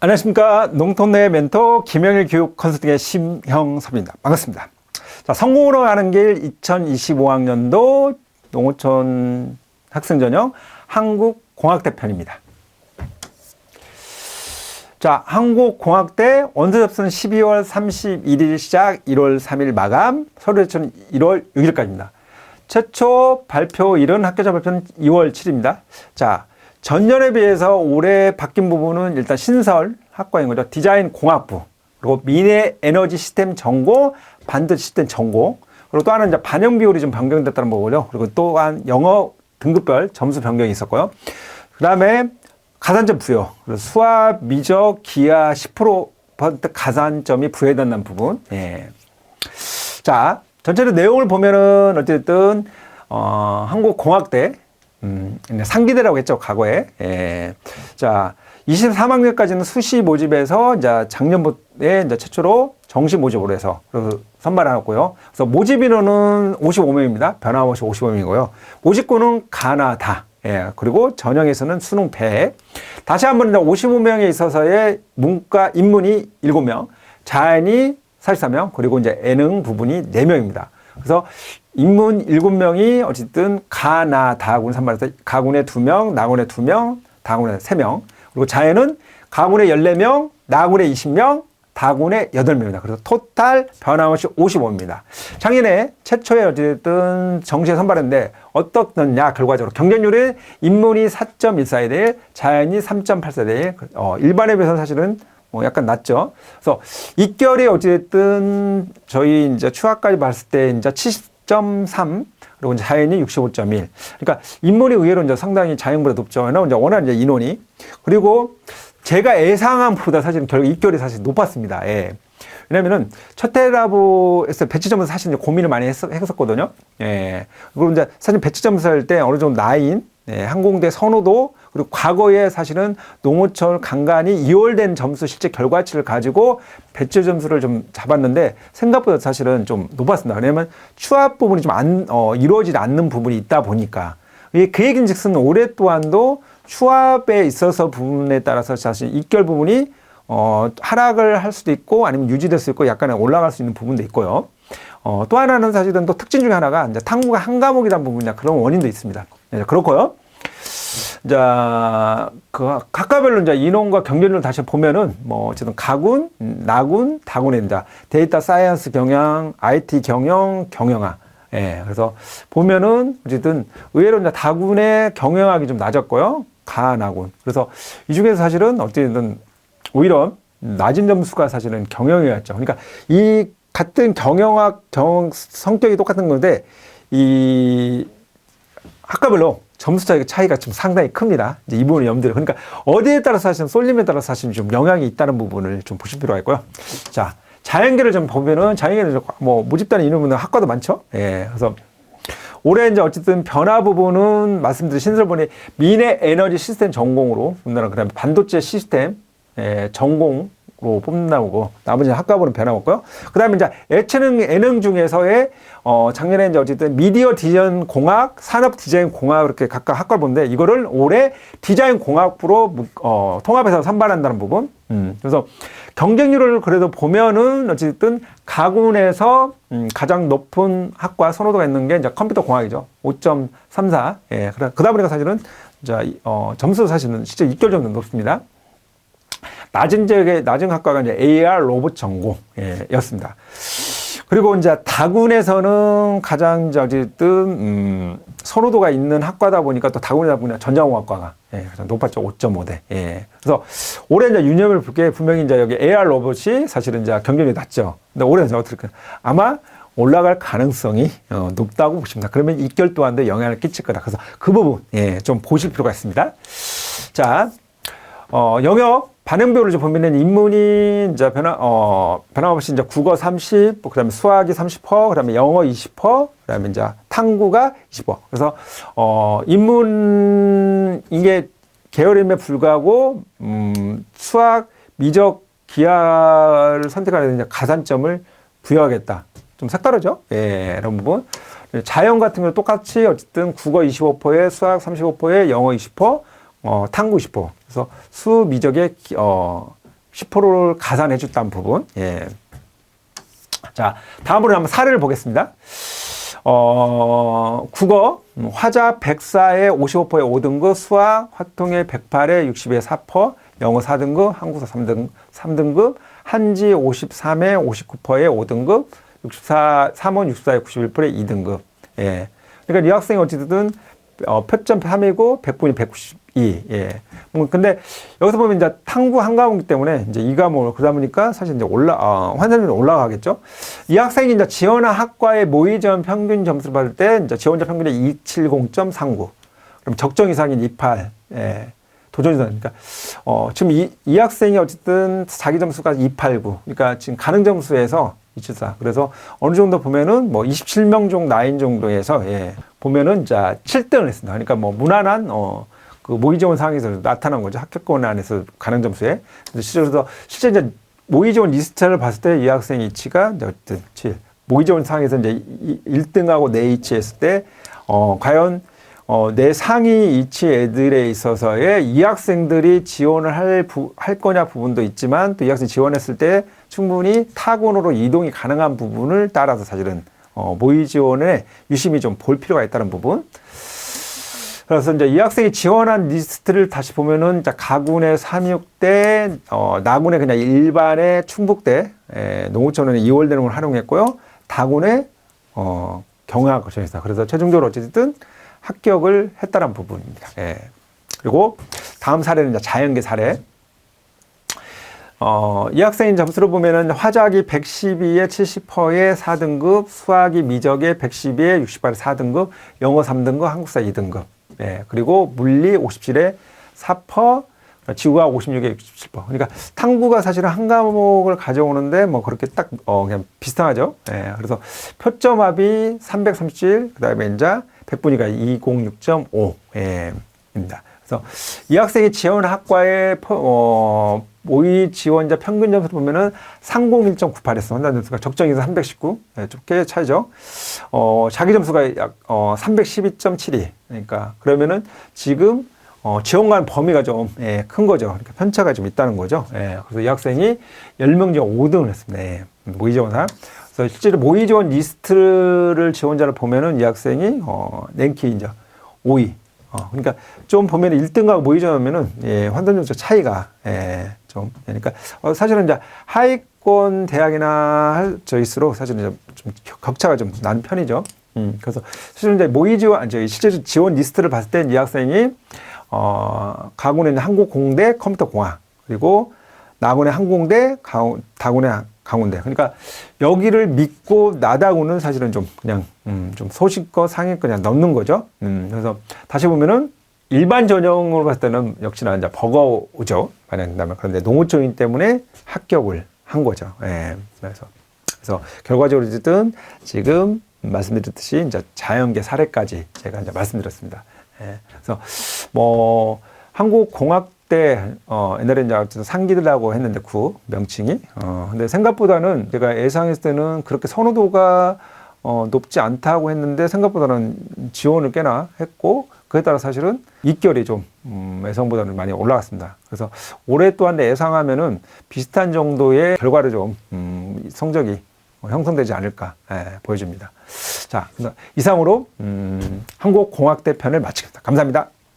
안녕하십니까. 농촌내 멘토 김영일 교육 컨설팅의 심형섭입니다. 반갑습니다. 자, 성공으로 가는 길 2025학년도 농어촌 학생전형 한국공학대 편입니다. 자, 한국공학대 원서 접수는 12월 31일 시작, 1월 3일 마감, 서류 제출은 1월 6일까지입니다. 최초 발표일은 학교자 발표는 2월 7일입니다. 자, 전년에 비해서 올해 바뀐 부분은 일단 신설 학과인 거죠. 디자인 공학부, 그리고 미래 에너지 시스템 전공, 반도체 시스템 전공, 그리고 또 하나는 이제 반영 비율이 좀 변경됐다는 거고요. 그리고 또한 영어 등급별 점수 변경이 있었고요. 그 다음에 가산점 부여, 그리고 수학, 미적, 기하 10% 가산점이 부여된다는 부분. 예. 자, 전체적 내용을 보면은 어쨌든 한국공학대 상기대라고 했죠, 과거에. 예. 자, 23학년까지는 수시 모집에서 이제 작년에 이제 최초로 정시 모집으로 해서 선발해놨고요. 그래서 모집 인원은 55명입니다. 변함없이 55명이고요. 모집군은 가나다. 예. 그리고 전형에서는 수능 100. 다시 한번 55명에 있어서의 문과 인문이 7명, 자연이 44명, 그리고 이제 예능 부분이 4명입니다. 그래서 인문 7명이 어쨌든 가나다군 선발해서 가군에 2명, 나군에 2명, 다군에 3명, 그리고 자연은 가군에 14명, 나군에 20명, 다군에 8명입니다. 그래서 토탈 변함없이 55입니다. 작년에 최초에 어쨌든 정시에 선발했는데 어떻느냐, 결과적으로 경쟁률은 인문이 4.14대1, 자연이 3.84대1, 일반에 비해서는 사실은 약간 낮죠. 그래서 입결이 어쨌든 저희 이제 추가까지 봤을 때 이제 70.3, 그리고 이제 자연이 65.1. 그러니까 인문이 의외로 이제 상당히 자연보다 높죠. 이제 워낙 이제 인원이. 그리고 제가 예상한 보다 사실은 결국 입결이 사실 높았습니다. 예. 왜냐면은 첫 해라보에서 배치 점수 사실 이제 고민을 많이 했었거든요. 예. 그리고 이제 사실 배치 점수 할 때 어느 정도 나인, 예, 항공대 선호도, 그리고 과거에 사실은 농어촌 간간히 이월된 점수 실제 결과치를 가지고 배치 점수를 좀 잡았는데 생각보다 사실은 좀 높았습니다. 왜냐하면 추합 부분이 좀 이루어지지 않는 부분이 있다 보니까. 그 얘기는 즉슨 올해 또한도 추합에 있어서 부분에 따라서 사실 입결 부분이 하락을 할 수도 있고 아니면 유지될 수 있고 약간 올라갈 수 있는 부분도 있고요. 또 하나는 사실은 또 특징 중에 하나가 이제 탐구가 한 과목이라는 부분이나 그런 원인도 있습니다. 네, 그렇고요. 자, 그 학과별로 이제 인원과 경쟁률을 다시 보면은 어쨌든 가군, 나군, 다군에 이제 데이터 사이언스 경영, IT 경영, 경영학. 예, 그래서 보면은 어쨌든 의외로 이제 다군의 경영학이 좀 낮았고요. 가나군. 그래서 이 중에서 사실은 어쨌든 오히려 낮은 점수가 사실은 경영이었죠. 그러니까 이 같은 경영학 성격이 똑같은 건데 이 학과별로 점수 차이가 좀 상당히 큽니다. 이제 이 부분을 염두에. 그러니까 어디에 따라서 사실은 쏠림에 따라서 사실은 좀 영향이 있다는 부분을 좀 보실 필요가 있고요. 자, 자연계를 좀 보면은 자연계는 모집단에 있는 분들 학과도 많죠. 예. 그래서 올해 이제 어쨌든 변화 부분은 말씀드린 신설본이 미래 에너지 시스템 전공으로 뽑는다는, 그다음에 반도체 시스템 전공으로 뽑는다고, 나머지 학과부는 변함없고요. 그 다음에 이제 예능 중에서의, 작년에 이제 어쨌든 미디어 디자인 공학, 산업 디자인 공학 이렇게 각각 학과를 보는데 이거를 올해 디자인 공학부로, 통합해서 선발한다는 부분. 그래서 경쟁률을 그래도 보면은 어쨌든 가군에서, 가장 높은 학과 선호도가 있는 게 이제 컴퓨터 공학이죠. 5.34. 예. 그러다 보니까 사실은, 점수 사실은 실제 입결 정도 높습니다. 낮은 학과가 이제 AR 로봇 전공, 였습니다. 그리고 이제 다군에서는 가장 어쨌든, 선호도가 있는 학과다 보니까 또 다군이다 보니까 전자공학과가, 가장 높았죠. 5.5대. 예. 그래서 올해 이제 유념을 볼 게 분명히 이제 여기 AR 로봇이 사실은 이제 경쟁률이 낮죠. 근데 올해는 이제 어떻게, 아마 올라갈 가능성이 높다고 보십니다. 그러면 입결 또한도 영향을 끼칠 거다. 그래서 그 부분, 좀 보실 필요가 있습니다. 자, 영역, 반응비율을 좀 보면은 인문이 이제 변함없이 이제 국어 30, 그 다음에 수학이 30%, 그 다음에 영어 20%, 그 다음에 이제 탐구가 20%. 그래서, 인문, 이게 계열임에 불구하고, 수학, 미적, 기하를 선택하는 이제 가산점을 부여하겠다. 좀 색다르죠? 예, 이런 부분. 자연 같은 경우 똑같이 어쨌든 국어 25%에 수학 35%에 영어 20%, 탐구 20%. 그래서 수, 미적의 10%를 가산해 줬다는 부분. 예. 자, 다음으로 한번 사례를 보겠습니다. 국어, 화자 104에 55%에 5등급, 수학, 화통의 108에 60에 4%, 영어 4등급, 한국사 3등급, 한지 53에 59%에 5등급, 3원 64에 91%에 2등급. 예. 그러니까 이 학생이 어찌됐든 표점 3이고 100분이 192. 예. 근데 여기서 보면 이제 탐구 한 과목이기 때문에 이제 이 과목을 그러다 보니까 사실 이제 환산율이 올라가겠죠. 이 학생이 이제 지원한 학과의 모의 지원 평균 점수를 받을 때 이제 지원자 평균이 270.39. 그럼 적정 이상인 28. 예. 도전이다. 그러니까 지금 이 학생이 어쨌든 자기 점수가 289. 그러니까 지금 가능 점수에서 274. 그래서 어느 정도 보면은 뭐 27명 정도 라인 정도에서 예, 보면은 자 7등을 했습니다. 그러니까 뭐 무난한 그 모의 지원 상황에서 나타난 거죠. 합격권 안에서 가능 점수에. 실제 이제 모의 지원 리스트를 봤을 때 이 학생의 위치가 이제 어쨌든 7. 모의 지원 상황에서 이제 1등하고 내 위치했을 때 과연 내 상위 위치 애들에 있어서의 이 학생들이 지원을 할 거냐 부분도 있지만 또 이 학생이 지원했을 때 충분히 타군으로 이동이 가능한 부분을 따라서 사실은 모의 지원에 유심히 좀 볼 필요가 있다는 부분. 그래서 이제 이 학생이 지원한 리스트를 다시 보면은 가군의 3육대, 나군의 그냥 일반의 충북대, 농어촌은 2월대능을 활용했고요. 다군의 경영학을 정했다. 그래서 최종적으로 어쨌든 합격을 했다는 부분입니다. 예. 그리고 다음 사례는 이제 자연계 사례. 이 학생의 점수를 보면은 화작이 112에 70%에 4등급, 수학이 미적에 112에 68에 4등급, 영어 3등급, 한국사 2등급. 예. 그리고 물리 57에 4%, 지구과학 56에 67%. 그러니까 탐구가 사실은 한 과목을 가져오는데 뭐 그렇게 딱 그냥 비슷하죠. 예. 그래서 표점합이 337, 그다음에 이제 100분위가 206.5. 예. 입니다. 그래서 이 학생이 지원 학과의 모의 지원자 평균 점수를 보면은 301.98 했어. 환자 점수가 적정에서 319. 네, 좀 꽤 차이죠. 자기 점수가 약 312.72. 그러니까 그러면은 지금 지원 간 범위가 좀 큰 거죠. 그러니까 편차가 좀 있다는 거죠. 예, 그래서 이 학생이 10명 중 5등을 했습니다. 예, 모의 지원사. 그래서 실제로 모의 지원 리스트를 지원자를 보면은 이 학생이 랭킹 이제 5위. 그러니까 좀 보면 1등하고 모의 지원하면은 환산 점수 차이가 좀 그러니까 사실은 이제 하위권 대학이나 저일수록 사실은 좀 격차가 좀 나는 편이죠. 그래서 실제 이제 모의 지원 실제 지원 리스트를 봤을 때 이 학생이 가군에 있는 한국공대 컴퓨터공학 그리고 나군의 항공대 다군의 강원대. 그러니까 여기를 믿고 나다구는 사실은 좀 그냥 좀 소식거 상위권 그냥 넣는 거죠. 그래서 다시 보면은 일반 전형으로 봤을 때는 역시나 이제 버거우죠. 만약 된다면. 그런데 농어촌이기 때문에 합격을 한 거죠. 예. 그래서 결과적으로 어쨌든 지금 말씀드렸듯이 이제 자연계 사례까지 제가 이제 말씀드렸습니다. 예. 그래서 뭐 한국공학대 옛날에 이제 상기들라고 했는데 명칭이 근데 생각보다는 제가 예상했을 때는 그렇게 선호도가 높지 않다고 했는데 생각보다는 지원을 꽤나 했고 그에 따라 사실은 입결이 좀 예상보다는 많이 올라갔습니다. 그래서 올해 또한 예상하면은 비슷한 정도의 결과를 좀 성적이 형성되지 않을까 보여집니다. 자, 이상으로 한국공학대 편을 마치겠습니다. 감사합니다.